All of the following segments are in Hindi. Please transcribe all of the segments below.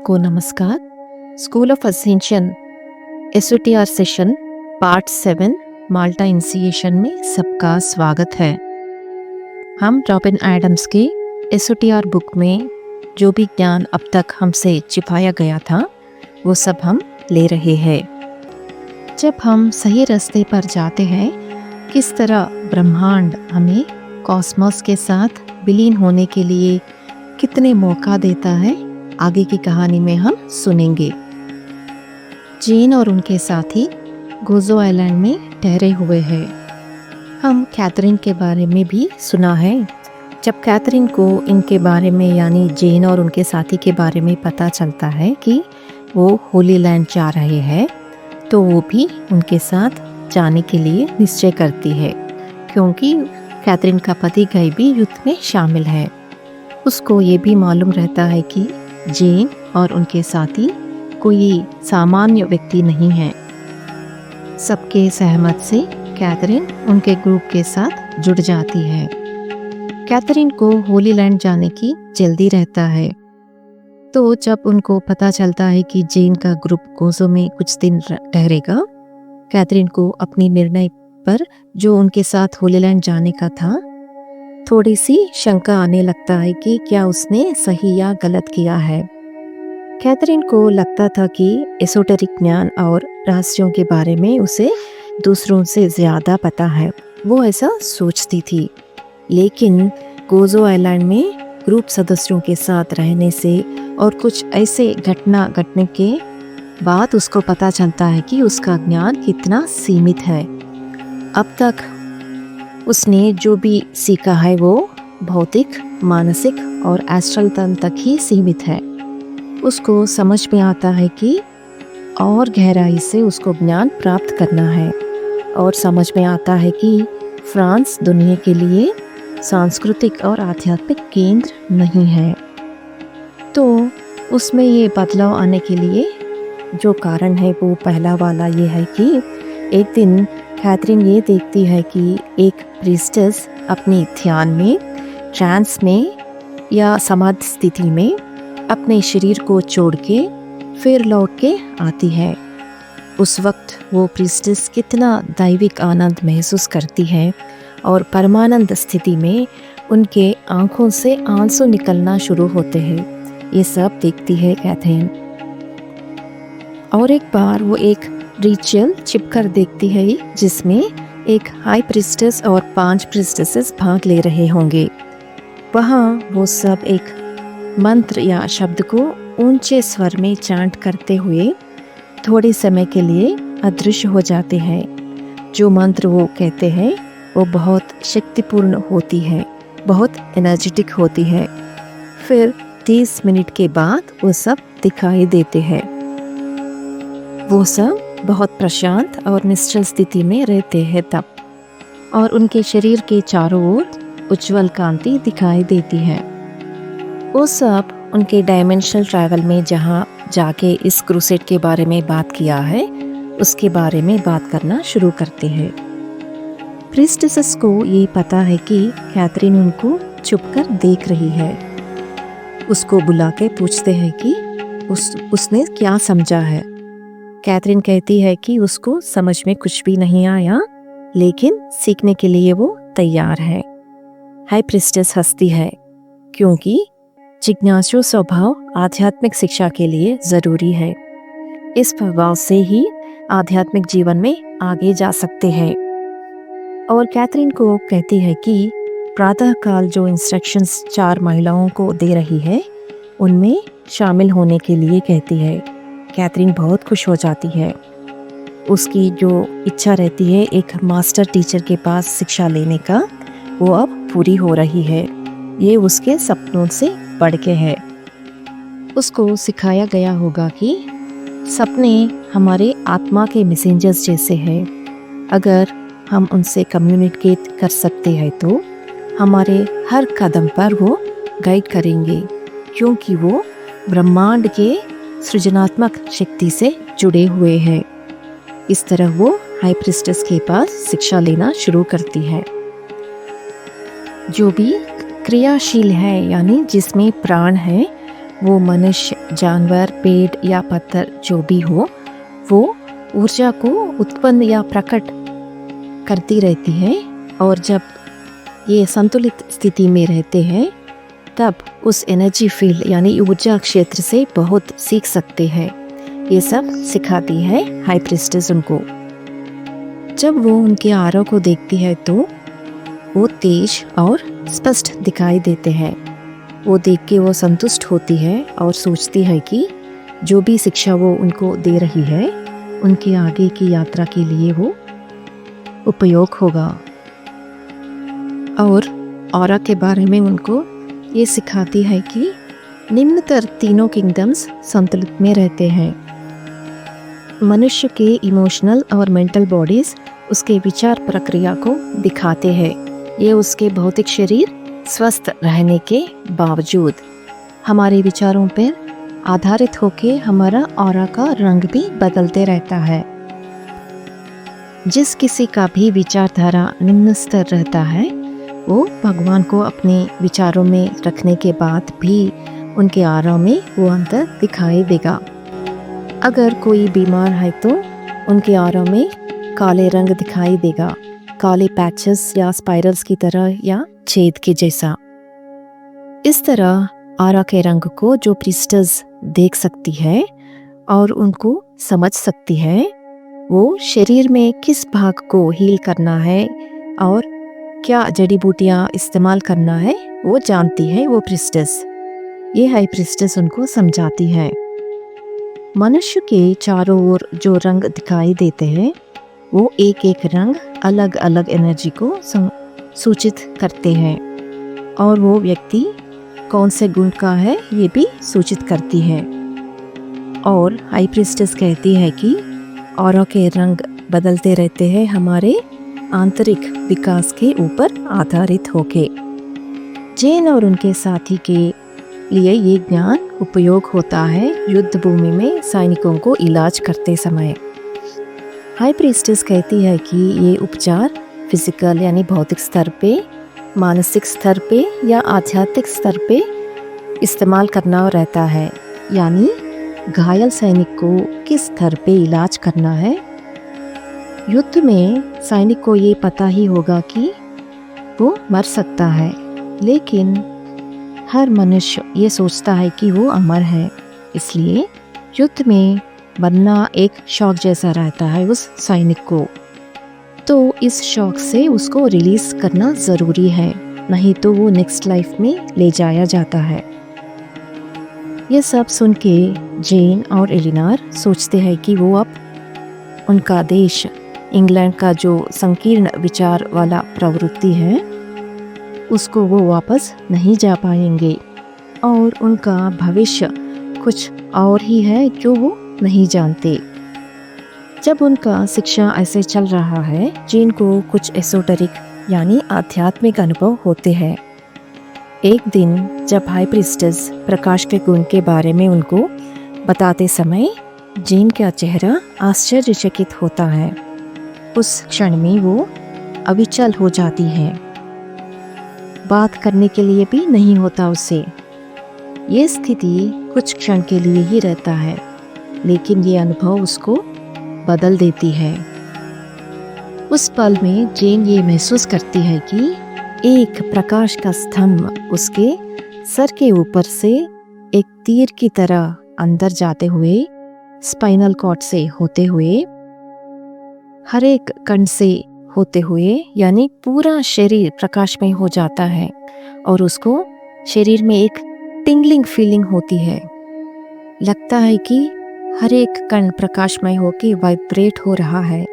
सबको नमस्कार। School of ascension SOTR session part 7 Malta initiation में सबका स्वागत है। हम रॉबिन एडम्स के एसओटीआर बुक में जो भी ज्ञान अब तक हमसे छिपाया गया था वो सब हम ले रहे हैं। जब हम सही रास्ते पर जाते हैं, किस तरह ब्रह्मांड हमें कॉस्मोस के साथ विलीन होने के लिए कितने मौका देता है, आगे की कहानी में हम सुनेंगे। जेन और उनके साथी गोजो आइलैंड में ठहरे हुए हैं। हम कैथरीन के बारे में भी सुना है। जब कैथरीन को इनके बारे में यानी जेन और उनके साथी के बारे में पता चलता है कि वो होली लैंड जा रहे हैं, तो वो भी उनके साथ जाने के लिए निश्चय करती है, क्योंकि कैथरीन का पति गए भी युद्ध में शामिल है। उसको ये भी मालूम रहता है कि जेन और उनके साथी कोई सामान्य व्यक्ति नहीं है। सबके सहमत से कैथरीन उनके ग्रुप के साथ जुड़ जाती है। कैथरीन को होली लैंड जाने की जल्दी रहता है, तो जब उनको पता चलता है कि जेन का ग्रुप गोजो में कुछ दिन ठहरेगा, कैथरीन को अपनी निर्णय पर जो उनके साथ होली लैंड जाने का था, थोड़ी सी शंका आने लगता है कि क्या उसने सही या गलत किया है। कैथरीन को लगता था कि एसोटेरिक ज्ञान और रहस्यों के बारे में उसे दूसरों से ज़्यादा पता है, वो ऐसा सोचती थी। लेकिन गोजो आइलैंड में ग्रुप सदस्यों के साथ रहने से और कुछ ऐसे घटना घटने के बाद उसको पता चलता है कि उसका ज्ञान कितना सीमित है। अब तक उसने जो भी सीखा है वो भौतिक, मानसिक और एस्ट्रल तन तक ही सीमित है। उसको समझ में आता है कि और गहराई से उसको ज्ञान प्राप्त करना है, और समझ में आता है कि फ्रांस दुनिया के लिए सांस्कृतिक और आध्यात्मिक केंद्र नहीं है। तो उसमें ये बदलाव आने के लिए जो कारण है वो पहला वाला ये है कि एक दिन कैथरीन ये देखती है कि एक प्रीस्टेस अपनी ध्यान में, ट्रांस में या समाधि स्थिति में अपने शरीर को छोड़ के फिर लौट के आती है। उस वक्त वो प्रीस्टेस कितना दैविक आनंद महसूस करती है, और परमानंद स्थिति में उनके आंखों से आंसू निकलना शुरू होते हैं। ये सब देखती है कैथरीन। और एक बार वो एक रिचुअल छिपकर देखती है जिसमें एक हाई प्रीस्टेस और 5 प्रीस्टेसेस भाग ले रहे होंगे। वहाँ वो सब एक मंत्र या शब्द को ऊंचे स्वर में चांट करते हुए थोड़े समय के लिए अदृश्य हो जाते हैं। जो मंत्र वो कहते हैं वो बहुत शक्तिपूर्ण होती है, बहुत एनर्जेटिक होती है। फिर 30 मिनट के बाद वो सब दिखाई देते हैं। वो सब बहुत प्रशांत और निश्चल स्थिति में रहते हैं तब, और उनके शरीर के चारों ओर उज्जवल कांति दिखाई देती है। वो सब उनके डायमेंशनल ट्रैवल में जहाँ जाके इस क्रूसेड के बारे में बात किया है, उसके बारे में बात करना शुरू करते हैं। प्रीस्टेसेस को ये पता है कि कैथरीन उनको छुपकर देख रही है। उसको बुला के पूछते हैं कि उसने क्या समझा है। कैथरीन कहती है कि उसको समझ में कुछ भी नहीं आया, लेकिन सीखने के लिए वो तैयार है। हाई प्रीस्टेस हंसती है, क्योंकि जिज्ञासु स्वभाव आध्यात्मिक शिक्षा के लिए जरूरी है। इस प्रभाव से ही आध्यात्मिक जीवन में आगे जा सकते हैं। और कैथरीन को कहती है कि प्रातःकाल जो इंस्ट्रक्शंस 4 महिलाओं को दे रही है, उनमें शामिल होने के लिए कहती है। कैथरीन बहुत खुश हो जाती है। उसकी जो इच्छा रहती है एक मास्टर टीचर के पास शिक्षा लेने का, वो अब पूरी हो रही है। ये उसके सपनों से बढ़ के है। उसको सिखाया गया होगा कि सपने हमारे आत्मा के मैसेंजर्स जैसे हैं। अगर हम उनसे कम्युनिकेट कर सकते हैं तो हमारे हर कदम पर वो गाइड करेंगे, क्योंकि वो ब्रह्मांड के सृजनात्मक शक्ति से जुड़े हुए हैं। इस तरह वो हाई प्रीस्टेस के पास शिक्षा लेना शुरू करती है। जो भी क्रियाशील है यानी जिसमें प्राण है वो मनुष्य, जानवर, पेड़ या पत्थर जो भी हो, वो ऊर्जा को उत्पन्न या प्रकट करती रहती है। और जब ये संतुलित स्थिति में रहते हैं तब उस एनर्जी फील्ड यानी ऊर्जा क्षेत्र से बहुत सीख सकते हैं। ये सब सिखाती है हाई प्रीस्टेस उनको। जब वो उनके आरा को देखती है तो वो तेज और स्पष्ट दिखाई देते हैं। वो देख के वो संतुष्ट होती है और सोचती है कि जो भी शिक्षा वो उनको दे रही है उनके आगे की यात्रा के लिए वो उपयोग होगा। और ऑरा के बारे में उनको ये सिखाती है कि निम्नतर तीनों किंगडम्स संतुलित में रहते हैं। मनुष्य के इमोशनल और मेंटल बॉडीज उसके विचार प्रक्रिया को दिखाते हैं। ये उसके भौतिक शरीर स्वस्थ रहने के बावजूद हमारे विचारों पर आधारित होकर हमारा ऑरा का रंग भी बदलते रहता है। जिस किसी का भी विचारधारा निम्न स्तर रहता है वो भगवान को अपने विचारों में रखने के बाद भी उनके आरा में वो अंतर दिखाई देगा। अगर कोई बीमार है तो उनके आरा में काले रंग दिखाई देगा, काले पैचेस या स्पाइरल्स की तरह या छेद के जैसा। इस तरह आरा के रंग को जो प्रीस्टेस देख सकती है और उनको समझ सकती है, वो शरीर में किस भाग को हील करना है और क्या जड़ी बूटियाँ इस्तेमाल करना है वो जानती है वो प्रीस्टेस। ये हाई प्रीस्टेस उनको समझाती है। मनुष्य के चारों ओर जो रंग दिखाई देते हैं वो एक एक रंग अलग अलग एनर्जी को सूचित करते हैं और वो व्यक्ति कौन से गुण का है ये भी सूचित करती है। और हाई प्रीस्टेस कहती है कि ऑरा के रंग बदलते रहते हैं हमारे आंतरिक विकास के ऊपर आधारित होके। जैन और उनके साथी के लिए ये ज्ञान उपयोग होता है युद्ध भूमि में सैनिकों को इलाज करते समय। हाई प्रीस्टेस कहती है कि ये उपचार फिजिकल यानी भौतिक स्तर पे, मानसिक स्तर पे या आध्यात्मिक स्तर पे इस्तेमाल करना रहता है। यानी घायल सैनिक को किस स्तर पे इलाज करना है। युद्ध में सैनिक को ये पता ही होगा कि वो मर सकता है, लेकिन हर मनुष्य ये सोचता है कि वो अमर है। इसलिए युद्ध में मरना एक शौक जैसा रहता है उस सैनिक को। तो इस शौक से उसको रिलीज करना ज़रूरी है, नहीं तो वो नेक्स्ट लाइफ में ले जाया जाता है। ये सब सुन के जेन और एलिनार सोचते हैं कि वो अब उनका देश इंग्लैंड का जो संकीर्ण विचार वाला प्रवृत्ति है उसको वो वापस नहीं जा पाएंगे और उनका भविष्य कुछ और ही है जो वो नहीं जानते। जब उनका शिक्षा ऐसे चल रहा है, जेन को कुछ एसोटेरिक यानी आध्यात्मिक अनुभव होते हैं। एक दिन जब हाई प्रीस्टेस प्रकाश के गुण के बारे में उनको बताते समय जेन का चेहरा आश्चर्यचकित होता है। उस क्षण में वो अविचल हो जाती है, बात करने के लिए भी नहीं होता उसे। ये स्थिति कुछ क्षण के लिए ही रहता है, लेकिन ये अनुभव उसको बदल देती है। उस पल में जेन ये महसूस करती है कि एक प्रकाश का स्तंभ उसके सर के ऊपर से एक तीर की तरह अंदर जाते हुए स्पाइनल कॉर्ड से होते हुए हर एक कण से होते हुए यानी पूरा शरीर प्रकाशमय हो जाता है और उसको शरीर में एक टिंगलिंग फीलिंग होती है। लगता है कि हर एक कण प्रकाशमय होकर वाइब्रेट हो रहा है।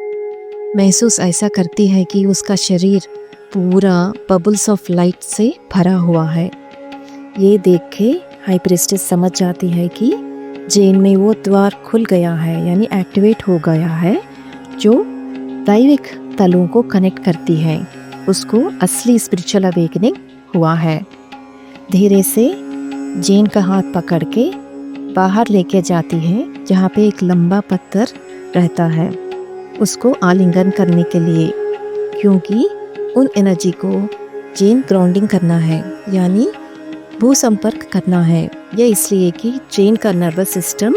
महसूस ऐसा करती है कि उसका शरीर पूरा बबल्स ऑफ लाइट से भरा हुआ है। ये देख के हाई प्रीस्टेस समझ जाती है कि जेन में वो द्वार खुल गया है यानी एक्टिवेट हो गया है जो दैविक तलों को कनेक्ट करती है। उसको असली स्पिरिचुअल अवेकनिंग हुआ है। धीरे से जेन का हाथ पकड़ के बाहर लेके जाती है जहाँ पे एक लंबा पत्थर रहता है, उसको आलिंगन करने के लिए, क्योंकि उन एनर्जी को जेन ग्राउंडिंग करना है यानी भू संपर्क करना है। ये इसलिए कि जेन का नर्वस सिस्टम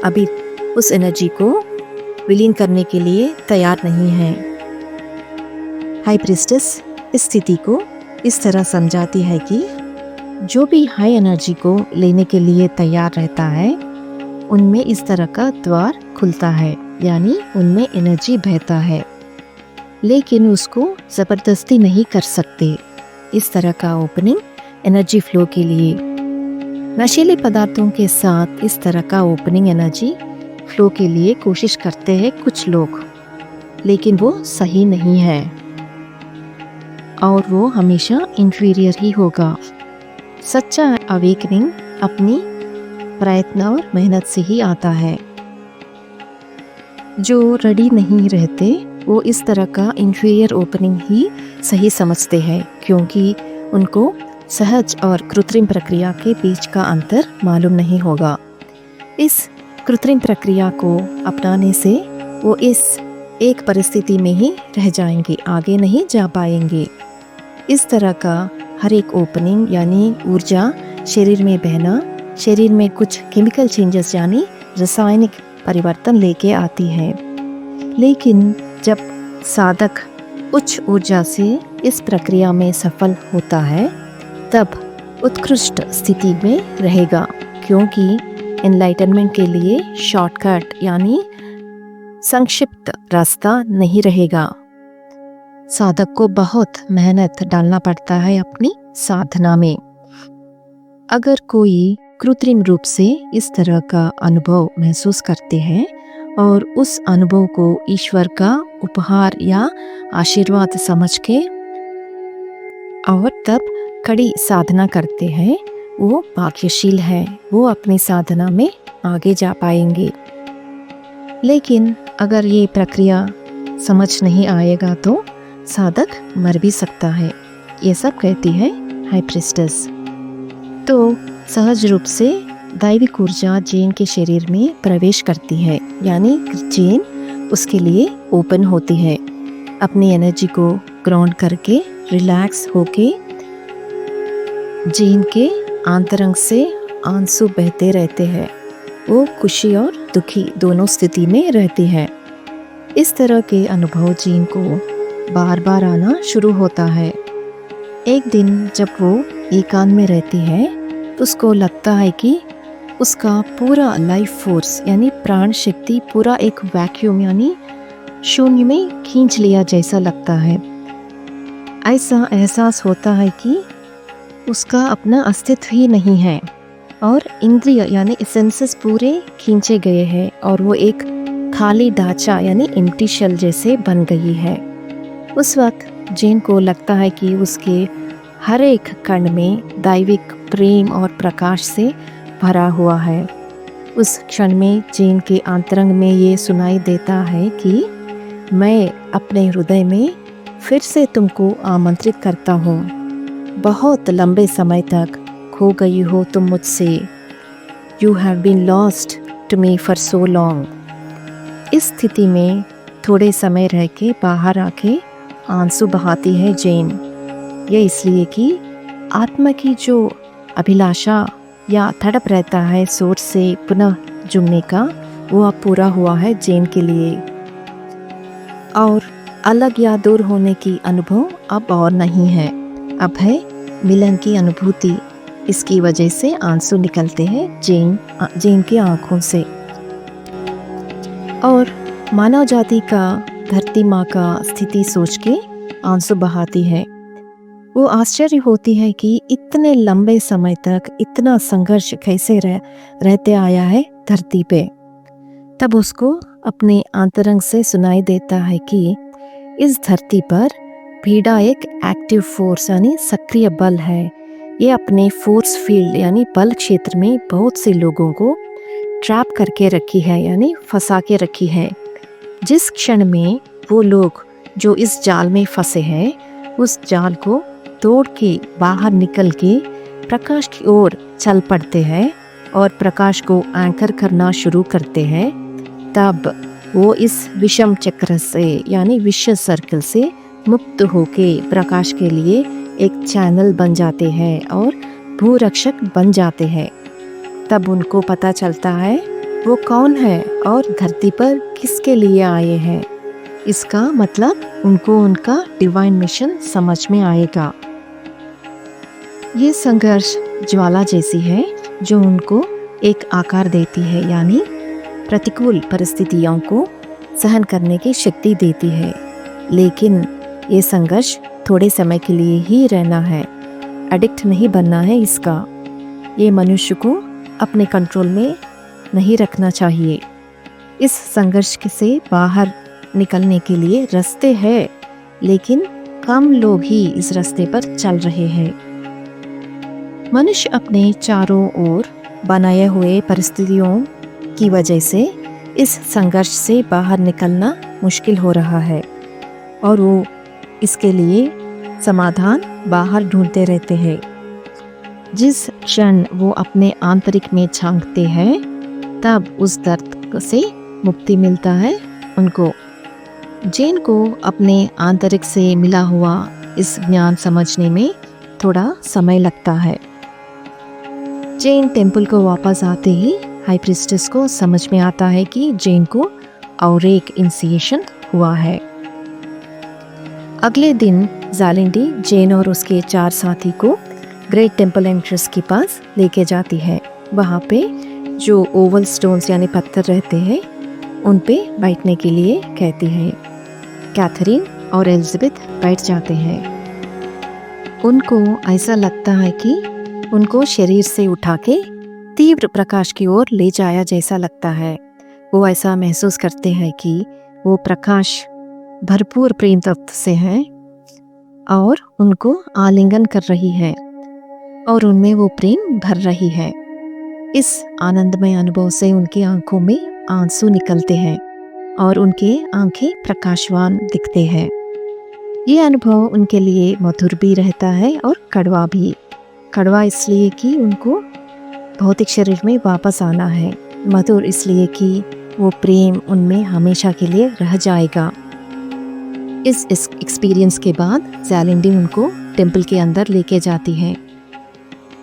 अभी उस एनर्जी को विलीन करने के लिए तैयार नहीं है। हाई प्रीस्टेस इस स्थिति को इस तरह समझाती है कि जो भी हाई एनर्जी को लेने के लिए तैयार रहता है उनमें इस तरह का द्वार खुलता है, यानी उनमें एनर्जी बहता है, लेकिन उसको ज़बरदस्ती नहीं कर सकते। इस तरह का ओपनिंग एनर्जी फ्लो के लिए नशीले पदार्थों के साथ इस तरह का ओपनिंग एनर्जी फ्लो के लिए कोशिश करते हैं कुछ लोग, लेकिन वो सही नहीं है और वो हमेशा इंफीरियर ही होगा। सच्चा अवेकनिंग अपनी प्रयत्न और मेहनत से ही आता है। जो रेडी नहीं रहते वो इस तरह का इंफीरियर ओपनिंग ही सही समझते हैं, क्योंकि उनको सहज और कृत्रिम प्रक्रिया के बीच का अंतर मालूम नहीं होगा। इस कृत्रिम प्रक्रिया को अपनाने से वो इस एक परिस्थिति में ही रह जाएंगे, आगे नहीं जा पाएंगे। इस तरह का हर एक ओपनिंग यानी ऊर्जा शरीर में बहना, शरीर में कुछ केमिकल चेंजेस यानी रासायनिक परिवर्तन लेके आती है। लेकिन जब साधक उच्च ऊर्जा से इस प्रक्रिया में सफल होता है तब उत्कृष्ट स्थिति में रहेगा, क्योंकि एनलाइटनमेंट के लिए शॉर्टकट यानी संक्षिप्त रास्ता नहीं रहेगा। साधक को बहुत मेहनत डालना पड़ता है अपनी साधना में। अगर कोई कृत्रिम रूप से इस तरह का अनुभव महसूस करते हैं और उस अनुभव को ईश्वर का उपहार या आशीर्वाद समझ के और तब कड़ी साधना करते हैं, वो भाग्यशील है, वो अपनी साधना में आगे जा पाएंगे। लेकिन अगर ये प्रक्रिया समझ नहीं आएगा तो साधक मर भी सकता है, ये सब कहती है हाई प्रीस्टेस। तो सहज रूप से दैविक ऊर्जा जेन के शरीर में प्रवेश करती है, यानी जेन उसके लिए ओपन होती है। अपनी एनर्जी को ग्राउंड करके रिलैक्स होके जेन के आंतरंग से आंसू बहते रहते हैं। वो खुशी और दुखी दोनों स्थिति में रहती है। इस तरह के अनुभव जेन को बार बार आना शुरू होता है। एक दिन जब वो एकांत में रहती है तो उसको लगता है कि उसका पूरा लाइफ फोर्स यानी प्राण शक्ति पूरा एक वैक्यूम यानी शून्य में खींच लिया जैसा लगता है। ऐसा एहसास होता है कि उसका अपना अस्तित्व ही नहीं है और इंद्रिय यानी सेंसेस पूरे खींचे गए हैं और वो एक खाली ढांचा यानी एम्प्टी शेल जैसे बन गई है। उस वक्त जेन को लगता है कि उसके हर एक कण में दैविक प्रेम और प्रकाश से भरा हुआ है। उस क्षण में जेन के अंतरंग में ये सुनाई देता है कि मैं अपने हृदय में फिर से तुमको आमंत्रित करता हूँ। बहुत लंबे समय तक खो गई हो तुम मुझसे। You have been lost to me for so long. इस स्थिति में थोड़े समय रह के बाहर आके आंसू बहाती है जेन। ये इसलिए कि आत्मा की जो अभिलाषा या तड़प रहता है सोच से पुनः जुड़ने का, वो अब पूरा हुआ है जेन के लिए। और अलग या दूर होने की अनुभव अब और नहीं है, अब है मिलन की अनुभूति। इसकी वजह से आंसू निकलते हैं जेन की आंखों से। और मानव जाति का धरती माँ का स्थिति सोच के आंसू बहाती है। वो आश्चर्य होती है कि इतने लंबे समय तक इतना संघर्ष कैसे रहते आया है धरती पे। तब उसको अपने अंतरंग से सुनाई देता है कि इस धरती पर पीड़ा एक एक्टिव फोर्स यानी सक्रिय बल है। ये अपने फोर्स फील्ड यानी बल क्षेत्र में बहुत से लोगों को ट्रैप करके रखी है यानी फंसा के रखी है। जिस क्षण में वो लोग जो इस जाल में फंसे हैं उस जाल को तोड़ के बाहर निकल के प्रकाश की ओर चल पड़ते हैं और प्रकाश को एंकर करना शुरू करते हैं, तब वो इस विषम चक्र से यानी विशियस सर्कल से मुक्त होके प्रकाश के लिए एक चैनल बन जाते हैं और भूरक्षक बन जाते हैं। तब उनको पता चलता है वो कौन है और धरती पर किसके लिए आए हैं। इसका मतलब उनको उनका डिवाइन मिशन समझ में आएगा। ये संघर्ष ज्वाला जैसी है जो उनको एक आकार देती है, यानी प्रतिकूल परिस्थितियों को सहन करने की शक्ति देती है। लेकिन ये संघर्ष थोड़े समय के लिए ही रहना है, एडिक्ट नहीं बनना है इसका। ये मनुष्य को अपने कंट्रोल में नहीं रखना चाहिए। इस संघर्ष से बाहर निकलने के लिए रास्ते हैं, लेकिन कम लोग ही इस रास्ते पर चल रहे हैं। मनुष्य अपने चारों ओर बनाए हुए परिस्थितियों की वजह से इस संघर्ष से बाहर निकलना मुश्किल हो रहा है और वो इसके लिए समाधान बाहर ढूंढते रहते हैं। जिस क्षण वो अपने आंतरिक में झांकते हैं तब उस दर्द से मुक्ति मिलता है उनको। जैन को अपने आंतरिक से मिला हुआ इस ज्ञान समझने में थोड़ा समय लगता है। जैन टेम्पल को वापस आते ही हाई प्रीस्टेस को समझ में आता है कि जैन को और एक इनिशिएशन हुआ है। अगले दिन ज़ालिंडी जैन और उसके 4 साथी को ग्रेट टेम्पल एंट्रेंस के पास लेके जाती है। वहाँ पे जो ओवल स्टोन्स यानी पत्थर रहते हैं उन पे बैठने के लिए कहती है। कैथरीन और एलिजाबेथ बैठ जाते हैं। उनको ऐसा लगता है कि उनको शरीर से उठा के तीव्र प्रकाश की ओर ले जाया जैसा लगता है। वो ऐसा महसूस करते हैं कि वो प्रकाश भरपूर प्रेम तत्व से है और उनको आलिंगन कर रही है और उनमें वो प्रेम भर रही है। इस आनंदमय अनुभव से उनकी आंखों में आंसू निकलते हैं और उनके आंखें प्रकाशवान दिखते हैं। ये अनुभव उनके लिए मधुर भी रहता है और कड़वा भी। कड़वा इसलिए कि उनको भौतिक शरीर में वापस आना है, मधुर इसलिए कि वो प्रेम उनमें हमेशा के लिए रह जाएगा। इस एक्सपीरियंस के बाद ज़ालिंडी उनको टेम्पल के अंदर लेके जाती है।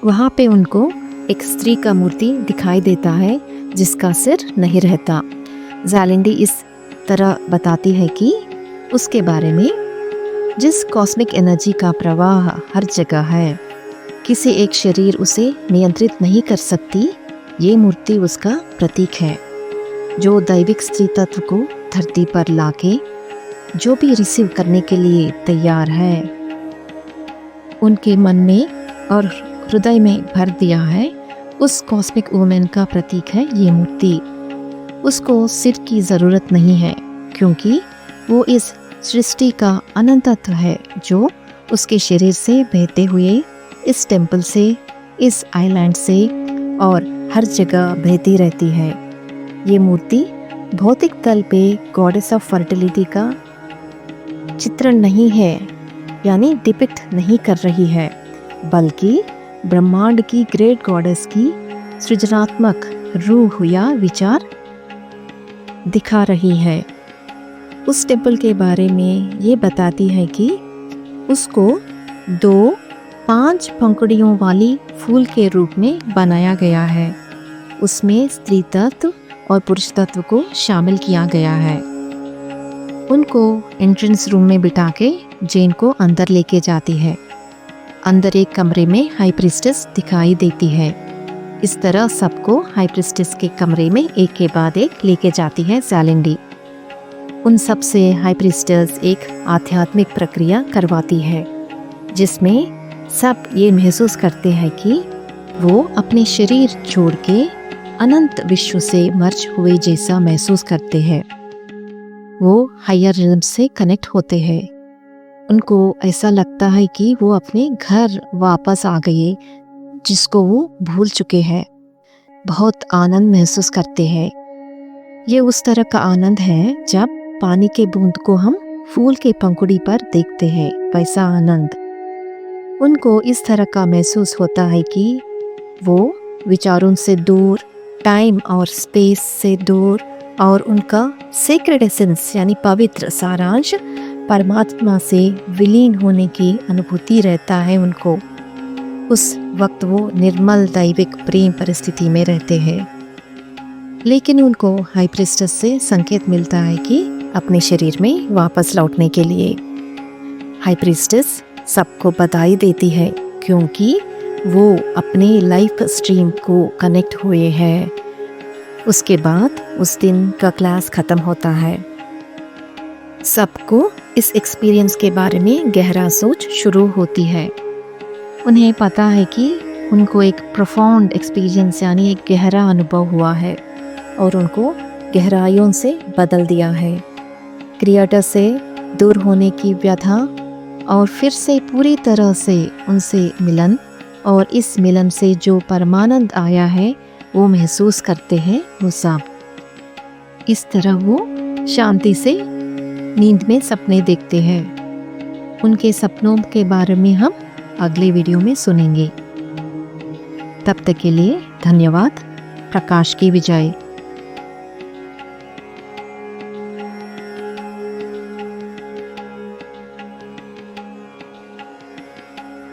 वहाँ पे उनको एक स्त्री का मूर्ति दिखाई देता है जिसका सिर नहीं रहता। ज़ालिंडी इस तरह बताती है कि उसके बारे में जिस कॉस्मिक एनर्जी का प्रवाह हर जगह है, किसी एक शरीर उसे नियंत्रित नहीं कर सकती। ये मूर्ति उसका प्रतीक है जो दैविक स्त्री तत्व को धरती पर लाके जो भी रिसीव करने के लिए तैयार है उनके मन में और हृदय में भर दिया है। उस कॉस्मिक वुमेन का प्रतीक है ये मूर्ति। उसको सिर की ज़रूरत नहीं है क्योंकि वो इस सृष्टि का अनंत तत्व है जो उसके शरीर से बहते हुए इस टेम्पल से, इस आइलैंड से और हर जगह बहती रहती है। ये मूर्ति भौतिक तल पे गॉडेस ऑफ फर्टिलिटी का चित्रण नहीं है, यानी डिपिक्ट नहीं कर रही है, बल्कि ब्रह्मांड की ग्रेट गॉडेस की सृजनात्मक रूह या विचार दिखा रही है। उस टेम्पल के बारे में ये बताती है कि उसको 5 पंखुड़ियों वाली फूल के रूप में बनाया गया है। उसमें स्त्री तत्व और पुरुष तत्व को शामिल किया गया है। उनको एंट्रेंस रूम में बिठा के जैन को अंदर लेके जाती है। अंदर एक कमरे में हाई प्रीस्टेस दिखाई देती है। इस तरह सबको हाई प्रीस्टेस के कमरे में एक के बाद एक लेके जाती है ज़ालिंडी। उन सब से हाई प्रीस्टेस एक आध्यात्मिक प्रक्रिया करवाती है जिसमें सब ये महसूस करते हैं कि वो अपने शरीर छोड़ के अनंत विश्व से मर्ज हुए जैसा महसूस करते हैं। वो हायर रिदम से कनेक्ट होते हैं। उनको ऐसा लगता है कि वो अपने घर वापस आ गए जिसको वो भूल चुके हैं। बहुत आनंद महसूस करते हैं। ये उस तरह का आनंद है जब पानी के बूंद को हम फूल के पंखुड़ी पर देखते हैं, वैसा आनंद। उनको इस तरह का महसूस होता है कि वो विचारों से दूर, टाइम और स्पेस से दूर और उनका सेक्रेड एसेंस यानी पवित्र सारांश परमात्मा से विलीन होने की अनुभूति रहता है उनको। उस वक्त वो निर्मल दैविक प्रेम परिस्थिति में रहते हैं, लेकिन उनको हाई प्रीस्टेस से संकेत मिलता है कि अपने शरीर में वापस लौटने के लिए। हाई प्रीस्टेस सबको बधाई देती है क्योंकि वो अपने लाइफ स्ट्रीम को कनेक्ट हुए हैं। उसके बाद उस दिन का क्लास ख़त्म होता है। सबको इस एक्सपीरियंस के बारे में गहरा सोच शुरू होती है। उन्हें पता है कि उनको एक प्रोफाउंड एक्सपीरियंस यानी एक गहरा अनुभव हुआ है और उनको गहराइयों से बदल दिया है। क्रिएटर से दूर होने की व्यथा और फिर से पूरी तरह से उनसे मिलन, और इस मिलन से जो परमानंद आया है वो महसूस करते हैं वो सब। इस तरह वो शांति से नींद में सपने देखते हैं। उनके सपनों के बारे में हम अगले वीडियो में सुनेंगे। तब तक के लिए धन्यवाद। प्रकाश की विजय।